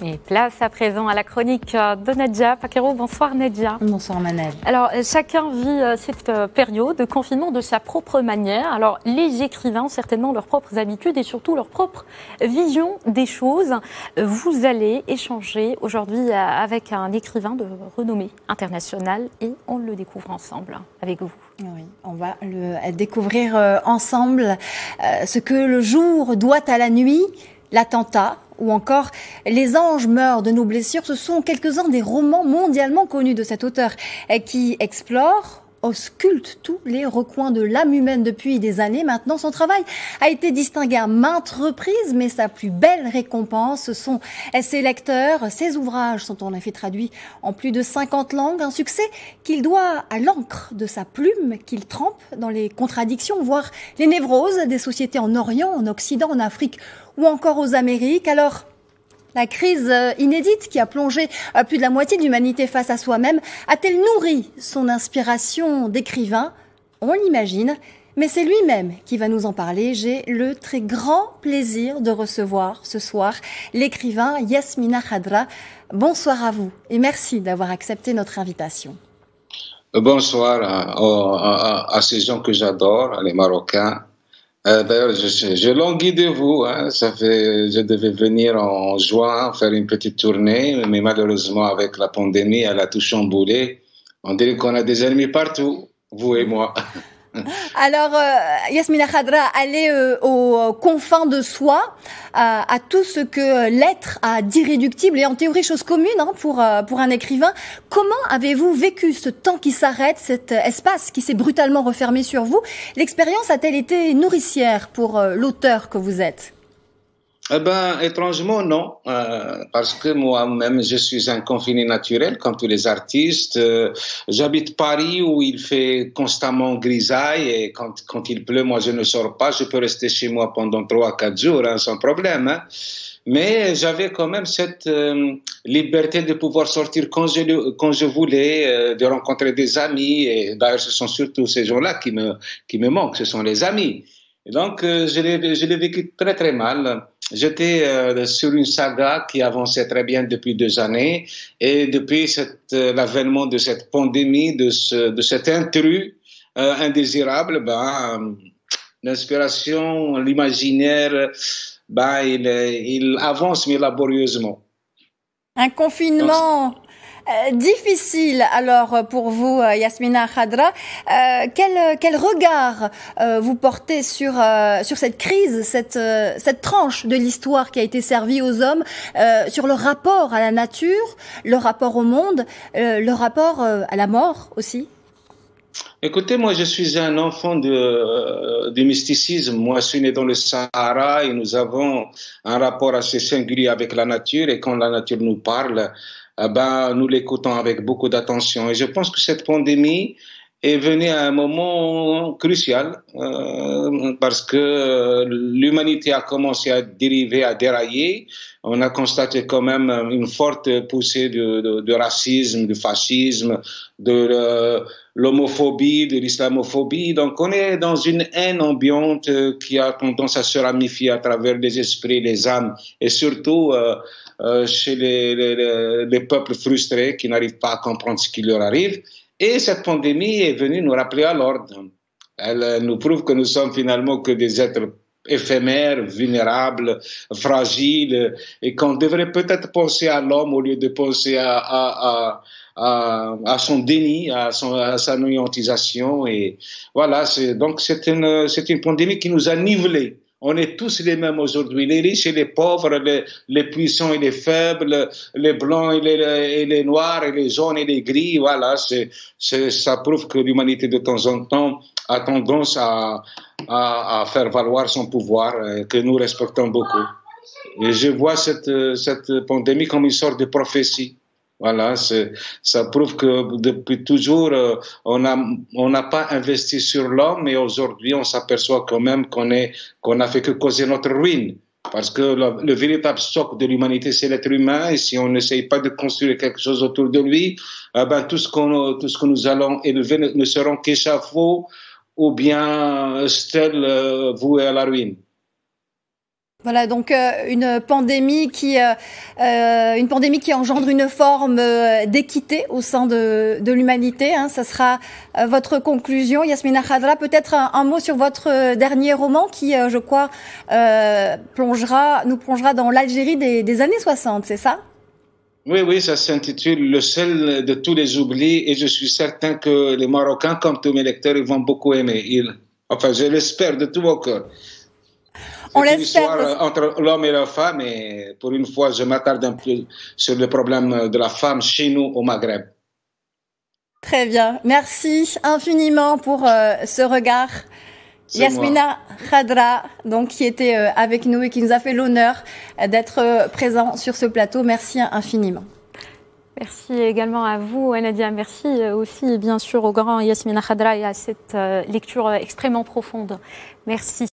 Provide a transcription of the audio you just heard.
Et place à présent à la chronique de Nadia Paquero. Bonsoir Nadia. Bonsoir Manel. Alors chacun vit cette période de confinement de sa propre manière. Alors les écrivains ont certainement leurs propres habitudes et surtout leur propre vision des choses. Vous allez échanger aujourd'hui avec un écrivain de renommée internationale et on le découvre ensemble avec vous. Oui, on va le découvrir ensemble. Ce que le jour doit à la nuit, l'attentat ou encore Les anges meurent de nos blessures, ce sont quelques-uns des romans mondialement connus de cet auteur qui explore, ausculte tous les recoins de l'âme humaine depuis des années maintenant. Son travail a été distingué à maintes reprises, mais sa plus belle récompense, ce sont ses lecteurs. Ses ouvrages sont en effet traduits en plus de 50 langues, un succès qu'il doit à l'encre de sa plume, qu'il trempe dans les contradictions, voire les névroses des sociétés en Orient, en Occident, en Afrique ou encore aux Amériques. Alors, la crise inédite qui a plongé plus de la moitié de l'humanité face à soi-même a-t-elle nourri son inspiration d'écrivain? On l'imagine, mais c'est lui-même qui va nous en parler. J'ai le très grand plaisir de recevoir ce soir l'écrivain Yasmina Khadra. Bonsoir à vous et merci d'avoir accepté notre invitation. Bonsoir à ces gens que j'adore, les Marocains. D'ailleurs, je languis de vous. Je devais venir en juin faire une petite tournée, mais malheureusement, avec la pandémie, elle a tout chamboulé. On dirait qu'on a des ennemis partout, vous et moi. Alors, Yasmina Khadra, aller aux confins de soi, à tout ce que l'être a d'irréductible et en théorie chose commune pour un écrivain. Comment avez-vous vécu ce temps qui s'arrête, cet espace qui s'est brutalement refermé sur vous? L'expérience a-t-elle été nourricière pour l'auteur que vous êtes? Eh ben, étrangement, non, parce que moi-même, je suis un confiné naturel, comme tous les artistes. J'habite Paris où il fait constamment grisaille et quand il pleut, moi, je ne sors pas. Je peux rester chez moi pendant 3-4 jours, sans problème. Mais j'avais quand même cette liberté de pouvoir sortir quand je voulais, de rencontrer des amis. Et d'ailleurs, ce sont surtout ces gens-là qui me manquent, ce sont les amis. Et donc, je l'ai vécu très, très mal. J'étais sur une saga qui avançait très bien depuis 2 années et depuis l'avènement de cette pandémie, de cet intrus indésirable, l'inspiration, l'imaginaire, il avance mais laborieusement. Un confinement difficile alors pour vous, Yasmina Khadra. Quel regard vous portez sur cette crise, cette tranche de l'histoire qui a été servie aux hommes, sur le rapport à la nature, le rapport au monde, le rapport à la mort aussi? Écoutez, moi je suis un enfant du mysticisme. Moi je suis né dans le Sahara et nous avons un rapport assez singulier avec la nature et quand la nature nous parle, nous l'écoutons avec beaucoup d'attention. Et je pense que cette pandémie est venue à un moment crucial parce que l'humanité a commencé à dériver, à dérailler. On a constaté quand même une forte poussée de racisme, de fascisme, de l'homophobie, de l'islamophobie. Donc on est dans une haine ambiante qui a tendance à se ramifier à travers les esprits, les âmes et surtout chez les peuples frustrés qui n'arrivent pas à comprendre ce qui leur arrive. Et cette pandémie est venue nous rappeler à l'ordre. Elle nous prouve que nous sommes finalement que des êtres éphémères, vulnérables, fragiles, et qu'on devrait peut-être penser à l'homme au lieu de penser à son déni, à sa anéantisation. Et voilà, donc c'est une pandémie qui nous a nivelés. On est tous les mêmes aujourd'hui, les riches et les pauvres, les puissants et les faibles, les blancs et les noirs et les jaunes et les gris. Voilà, ça prouve que l'humanité de temps en temps a tendance à faire valoir son pouvoir, que nous respectons beaucoup. Et je vois cette pandémie comme une sorte de prophétie. Voilà, ça prouve que depuis toujours, on n'a pas investi sur l'homme et aujourd'hui, on s'aperçoit quand même qu'on a fait que causer notre ruine. Parce que le véritable socle de l'humanité, c'est l'être humain et si on n'essaye pas de construire quelque chose autour de lui, tout ce que nous allons élever ne seront qu'échafauds ou bien stèles vouées à la ruine. Voilà, donc une pandémie qui engendre une forme d'équité au sein de l'humanité. Hein. Ça sera votre conclusion, Yasmina Khadra. Peut-être un mot sur votre dernier roman qui, je crois, nous plongera dans l'Algérie des années 60, c'est ça? Oui, ça s'intitule Le sel de tous les oublis et je suis certain que les Marocains, comme tous mes lecteurs, ils vont beaucoup aimer. Enfin, je l'espère de tout mon cœur. On C'est une l'espère. histoire entre l'homme et la femme et pour une fois, je m'attarde un peu sur le problème de la femme chez nous au Maghreb. Très bien. Merci infiniment pour ce regard. Yasmina Khadra, donc, qui était avec nous et qui nous a fait l'honneur d'être présent sur ce plateau. Merci infiniment. Merci également à vous, Nadia. Merci aussi, bien sûr, au grand Yasmina Khadra et à cette lecture extrêmement profonde. Merci.